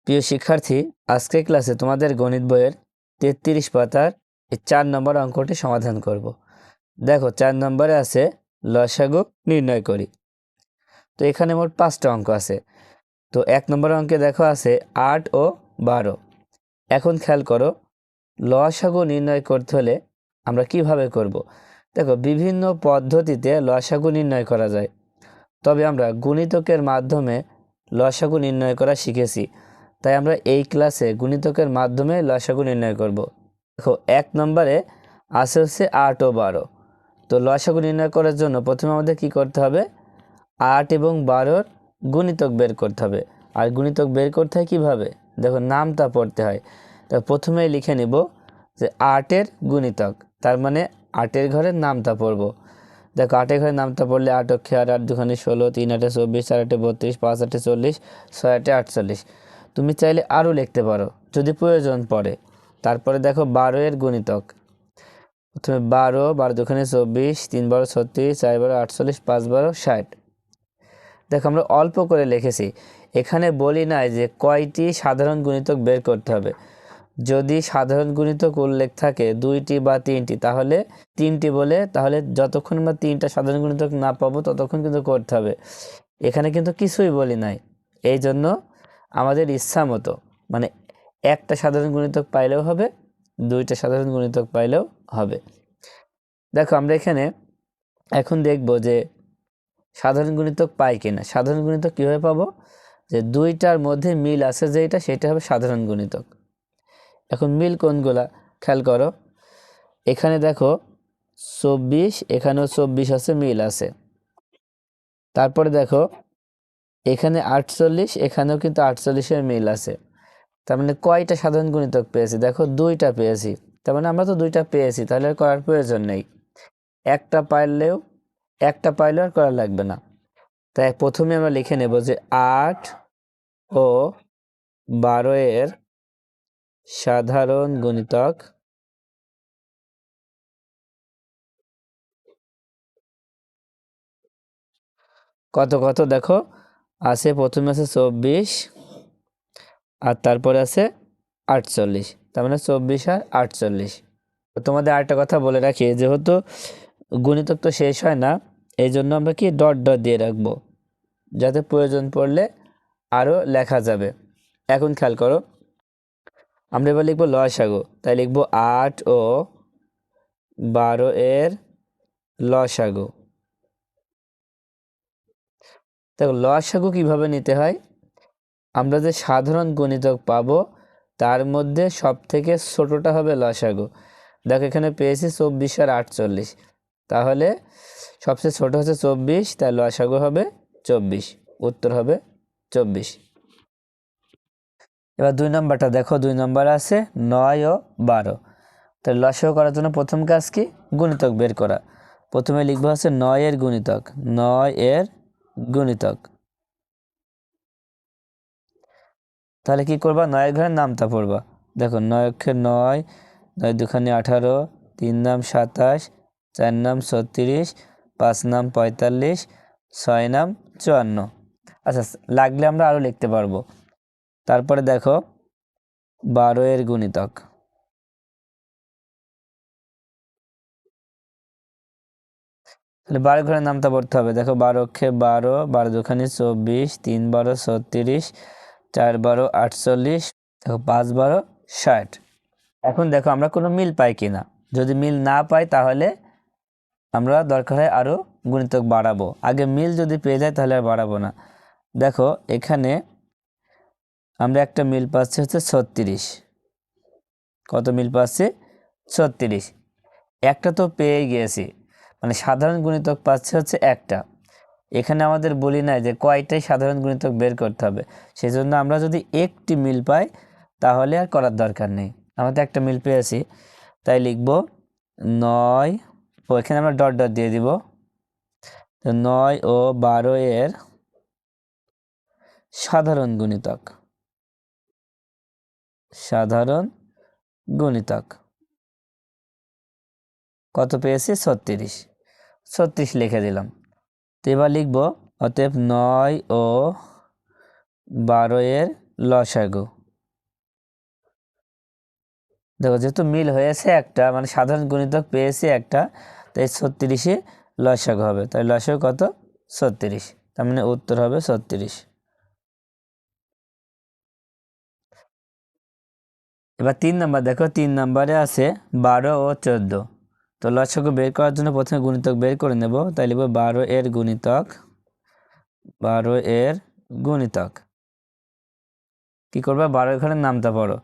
প্রিয় শিক্ষার্থী, আজকের ক্লাসে তোমাদের গণিত বইয়ের 33 পাতার এই 4 নম্বর অঙ্কটি সমাধান করব। দেখো 4 নম্বরে আছে লসাগু নির্ণয় করি। তো এখানে মোট 5টা অঙ্ক আছে। তো 1 নম্বর অঙ্কে দেখো আছে 8 ও 12। এখন খেয়াল করো, লসাগু নির্ণয় করতে হলে আমরা কিভাবে করব। দেখো বিভিন্ন পদ্ধতিতে লসাগু নির্ণয় করা যায়, তবে আমরা গুণিতকের মাধ্যমে লসাগু নির্ণয় করা শিখেছি। তাই আমরা এই ক্লাসে গুণিতকের মাধ্যমে লসাগু নির্ণয় করব। দেখো 1 নম্বরে আছে হচ্ছে 8 ও 12। তো লসাগু নির্ণয় করার জন্য প্রথমে আমাদের কি করতে হবে, 8 এবং 12-র গুণিতক বের করতে হবে। আর গুণিতক বের করতে হয় কীভাবে, দেখো নামটা পড়তে হয়। তো প্রথমেই লিখে নিব যে 8-এর গুণিতক, তার মানে 8-এর ঘরের নামটা পড়ব। দেখো 8-এর ঘরের নামটা পড়লে 8 অক্ষে 8, 8 দুখানে 16, 3 8 24, 4 8 32, 5 8 40, 6 8 48। তুমি চাইলে আরও লিখতে পারো যদি প্রয়োজন পড়ে। তারপরে দেখো 12-এর গুণিতক, প্রথমে 12, 12 দুখানে 24, 3 12 36, 4 12 48, 5 12 60। দেখো আমরা অল্প করে লিখেছি, এখানে বলি নাই যে কয়টি সাধারণ গুণিতক বের করতে হবে। যদি সাধারণ গুণিতক উল্লেখ থাকে 2টি বা 3টি, তাহলে 3টি বলে, তাহলে যতক্ষণ আমরা 3টা সাধারণ গুণিতক না পাবো ততক্ষণ কিন্তু করতে হবে। এখানে কিন্তু কিছুই বলি নাই, এই জন্য আমাদের ইচ্ছা মতো, মানে একটা সাধারণ গুণিতক পাইলেও হবে, 2টা সাধারণ গুণিতক পাইলেও হবে। দেখো আমরা এখানে এখন দেখব যে সাধারণ গুণিতক পাই কিনা। সাধারণ গুণিতক কীভাবে পাবো, যে 2টার মধ্যে মিল আছে যেটা, সেটা হবে সাধারণ গুণিতক। এখন মিল কোনগুলা খেয়াল করো, এখানে দেখো 24, এখানেও 24 আছে, মিল আছে। তারপরে দেখো এখানে 48, এখানেও কিন্তু 48-এর মিল আছে। তার মানে কয়টা সাধারণ গুণিতক পেয়েছি, দেখো 2টা পেয়েছি। তার মানে আমরা তো 2টা পেয়েছি, তাহলে আর করার প্রয়োজন নেই। একটা পাইলেও আর করা লাগবে না। তাই প্রথমে আমরা লিখে নেব যে 8 ও 12-এর সাধারণ গুণিতক কত কত। দেখো আছে, প্রথমে আছে 24 আর তারপরে আছে 48, তার মানে 24 আর 48। তোমাদের আরেকটা কথা বলে রাখি, যেহেতু গুণিতক তো শেষ হয় না, এই জন্য আমরা কি ডট ডট দিয়ে রাখবো, যাতে প্রয়োজন পড়লে আরও লেখা যাবে। এখন খেয়াল করো, আমরা এবার লিখবো লসাগু। তাই লিখবো 8 ও 12-এর লসাগু। দেখো লসাগু কিভাবে নিতে হয়, আমরা যে সাধারণ গুণিতক পাবো তার মধ্যে সব থেকে ছোটটা হবে লসাগু। দেখো এখানে পেয়েছি 24 আর 48, তাহলে সবচেয়ে ছোট হচ্ছে 24, তাই লসাগু হবে 24, উত্তর হবে 24। এবার 2 নম্বরটা দেখো, 2 নম্বর আছে 9 ও 12। তাই লসাগু করার জন্য প্রথম কাজ কি, গুণিতক বের করা। প্রথমে লিখবো হচ্ছে 9-এর গুণিতক, 9-এর গুণিতক। তাহলে কি করবা, 9-এর ঘরের নামটা পড়বা। দেখো 9 অক্ষে 9, 9 দুখানে 18, 3 নাম 27, 4 নাম 36, 5 নাম 45, 6 নাম 54। আচ্ছা, লাগলে আমরা আরও লিখতে পারবো। তারপরে দেখো 12-এর গুণিতক, তাহলে 12 ঘরের নামটা পড়তে হবে। দেখো 12 অক্ষে 12, 12 দুখানে 24, 3 12 36, 4 12 48, দেখো 5 12 60। এখন দেখো আমরা কোনো মিল পাই কিনা, যদি মিল না পাই তাহলে আমরা দরকার হয় আরও গুণিতক বাড়াবো। আগে মিল যদি পেয়ে যাই তাহলে আর বাড়াবো না। দেখো এখানে আমরা একটা মিল পাচ্ছি হচ্ছে 36। কত মিল পাচ্ছি, 36। একটা তো পেয়ে গিয়েছি, মানে সাধারণ গুণিতক পাচ্ছে হচ্ছে একটা। এখানে আমাদের বলি নাই যে কয়টাই সাধারণ গুণিতক বের করতে হবে, সেজন্য আমরা যদি একটি মিল পাই তাহলে আর করার দরকার নেই। আমাদের একটা মিল পেয়েছি, তাই লিখব 9, ও এখানে আমরা ডট ডট দিয়ে দিব। 9 ও 12-এর সাধারণ গুণিতক, সাধারণ গুণিতক কত পেয়েছি, 36। 36 লিখে দিলাম। তো এবার লিখব, অতএব 9 ও 12-এর লসাগু। দেখো যেহেতু মিল হয়েছে একটা, মানে সাধারণ গুণিতক পেয়েছি একটা, তাই 36-ই লসাগু হবে। তাই লসাগু কত? 36। তার মানে উত্তর হবে 36। এবার 3 নাম্বার দেখো, 3 নাম্বারে আছে 12 ও 14। তো লসাগু বের করার জন্য প্রথমে গুণিতক বের করে নেব। তাই লিখব 12 এর গুণিতক, 12 এর গুণিতক। কি করবে? 12 ঘরের নামটা পড়ো।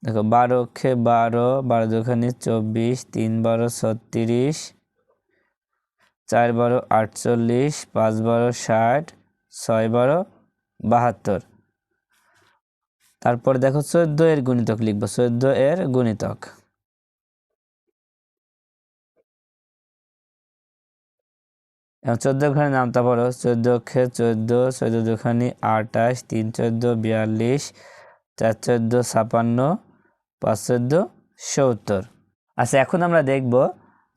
দেখো 12 অক্ষে 12, 12 দুখানি 24, 3 12 36, 4 12 48, 5 12 60, 6 12 72। তারপর দেখো 14 এর গুণিতক লিখবো, 14 এর গুণিতক। এবং 14 ঘরের নামটা পড়ো। 14 অক্ষে 14, 14 দুখানি 28, 3 14 42, 4 14 56, 5 14 70। আচ্ছা, এখন আমরা দেখব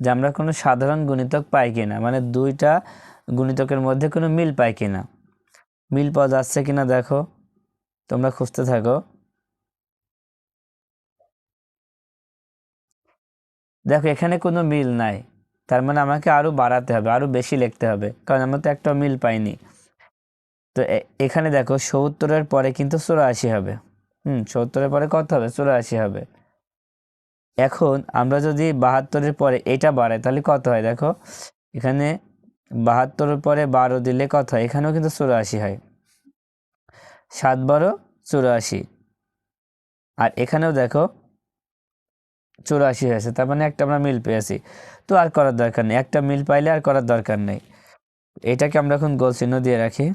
যে আমরা কোনো সাধারণ গুণিতক পাই কিনা, মানে দুইটা গুণিতকের মধ্যে কোনো মিল পাই কিনা। মিল পাওয়া যাচ্ছে কিনা দেখো, তোমরা খুঁজতে থাকো। দেখো এখানে কোনো মিল নাই, তার মানে আমাকে আরও বাড়াতে হবে, আরও বেশি লিখতে হবে, কারণ আমরা তো একটা মিল পাইনি। তো এখানে দেখো 70-এর পরে কিন্তু 84 হবে। 70-এর পরে কত হবে? 84 হবে। এখন আমরা যদি 72-এর পরে এটা বাড়াই তাহলে কত হয় দেখো, এখানে 72-এর পরে 12 দিলে কত হয়? এখানেও কিন্তু 84 হয়। 7 12 84। আর এখানেও দেখো 84 হয়েছে, তার মানে একটা আমরা মিল পেয়েছি। তো আর করার দরকার নেই, একটা মিল পাইলে আর করার দরকার নেই। এটাকে আমরা এখন গোল চিহ্ন দিয়ে রাখি।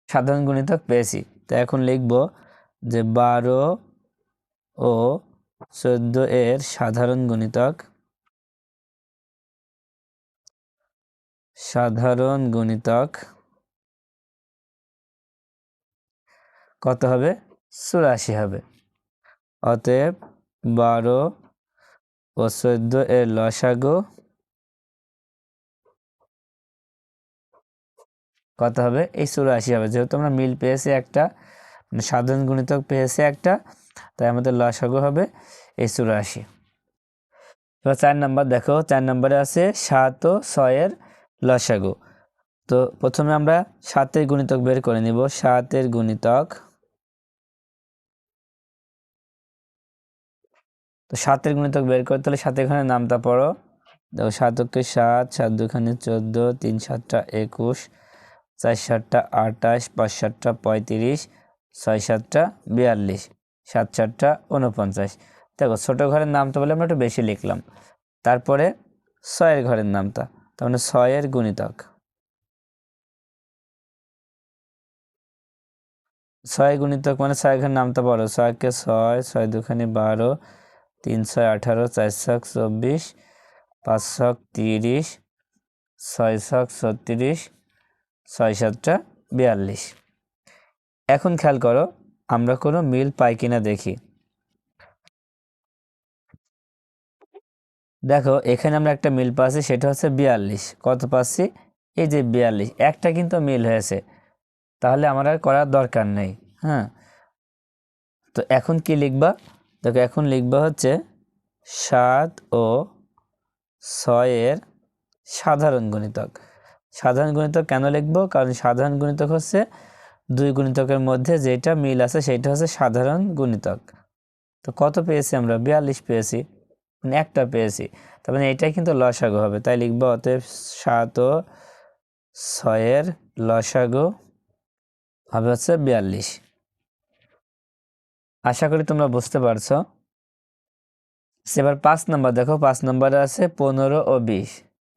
সাধারণ গুণিতক পেয়েছি, তো এখন লিখব যে 12 ও 14 এর সাধারণ গুণিতক, সাধারণ গুণিতক কত হবে? 84 হবে। অতএব 12 ও 14 এর লসাগু কত হবে? এই 84 হবে। যেহেতু আমরা মিল পেয়েছি একটা, মানে সাধারণ গুণিতক পেয়েছি একটা, তাই আমাদের লসাগু হবে এই 84। এবার 4 নাম্বার দেখো, 4 নম্বরে আছে 7 ও 6 এর লসাগু। তো প্রথমে আমরা 7-এর গুণিতক বের করে নিব। 7-এর গুণিতক, তো 7-এর গুণিতক বের করতে হলে 7 এখানে নামটা পড়ো। দেখো 7 অক্ষে 7, 7 দুখানি 14, 3 7 21, 4 7 28, 5 7 35, 6 7 42, 7 7 49। দেখো ছোট ঘরের নামটা বলে আমরা একটু বেশি লিখলাম। তারপরে 6-এর ঘরের নামটা, তার মানে 6-এর গুণিতক। 6 গুণিতক মানে 6 ঘরের নামটা পড়ো। 6 কে 6, 6 দুখানি 12, 3 6 18, 4 6 24, 5 6 30, 6 6 36, 6 7 42। এখন খেয়াল করো আমরা কোনো মিল পাই কিনা দেখি। দেখো এখানে আমরা একটা মিল পাচ্ছি, সেটা হচ্ছে 42। কত পাচ্ছি? এই যে 42, একটা কিন্তু মিল হয়েছে, তাহলে আমার আর করার দরকার নেই। হ্যাঁ, তো এখন কি লিখবা? দেখো এখন লিখবা হচ্ছে 7 ও 6 এর সাধারণ গুণিতক। সাধারণ গুণিতক কেন লিখবো? কারণ সাধারণ গুণিতক হচ্ছে দুই গুণিতকের মধ্যে যেটা মিল আছে সেটা হচ্ছে সাধারণ গুণিতক। তো কত পেয়েছি আমরা? 42 পেয়েছি, মানে একটা পেয়েছি, তার মানে এটাই কিন্তু লসাগু হবে। তাই লিখবো অতএব 7 ও 6 এর লসাগু হবে হচ্ছে 42। আশা করি তোমরা বুঝতে পারছো। এবার 5 নম্বর দেখো, 5 নম্বরে আছে 15 ও 20,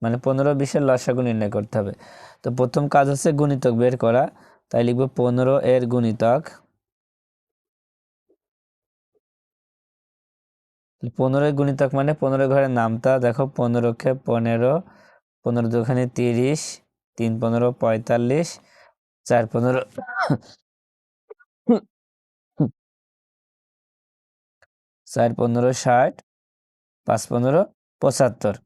মানে 15 20-এর লসাগু নির্ণয় করতে হবে। তো প্রথম কাজ হচ্ছে গুণিতক বের করা। তাই লিখবো 15 এর গুণিতক। 15 এর গুণিতক মানে 15 ঘরের নামটা দেখো। 15 কে 15, 15 দুখানি 30, 3 15 45, 4 15 4 15 60, 5 15 75।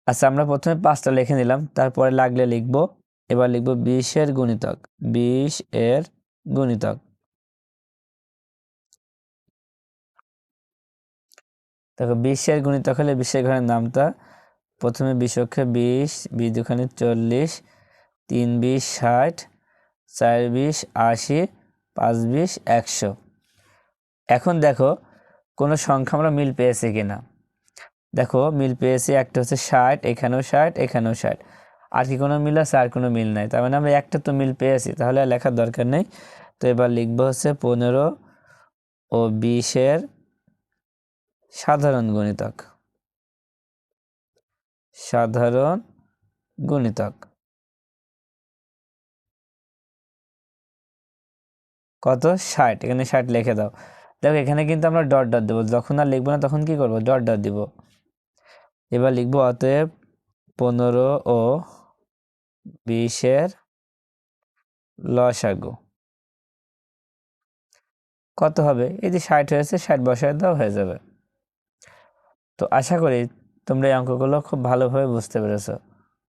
আচ্ছা, আমরা প্রথমে 5টা লিখে নিলাম, তারপরে লাগলে লিখবো। এবার লিখবো 20 এর গুণিতক, 20 এর গুণিতক। দেখো 20-এর গুণিতক হলে 20-এর ঘরের নামতা, প্রথমে 20 অক্ষে 20, 20 দুখানে 40, 3 20 60, 4 20 80, 5 20 100। এখন দেখো কোনো সংখ্যা আমরা মিল পেয়েছি কিনা। দেখো মিল পেয়েছি, একটা হচ্ছে 60, এখানেও 60, এখানেও 60। আর কি কোনো মিল আছে? আর কোনো মিল নাই। তার মানে আমরা একটা তো মিল পেয়েছি, তাহলে আর লেখার দরকার নেই। তো এবার লিখবো হচ্ছে 15 ও 20-এর সাধারণ গুণিতক। সাধারণ গুণিতক কত? 60। এখানে 60 লিখে দাও। দেখো এখানে কিন্তু আমরা ডট ডট দেবো, যখন আর লিখবো না তখন কি করব? ডট ডট দিব। এবার লিখবো অতএব 15 ও 20-এর লসাগু কত হবে? এই যে 60 হয়েছে, 60 বসায় দাও, হয়ে যাবে। তো আশা করি তোমরা এই অঙ্কগুলো খুব ভালোভাবে বুঝতে পেরেছো।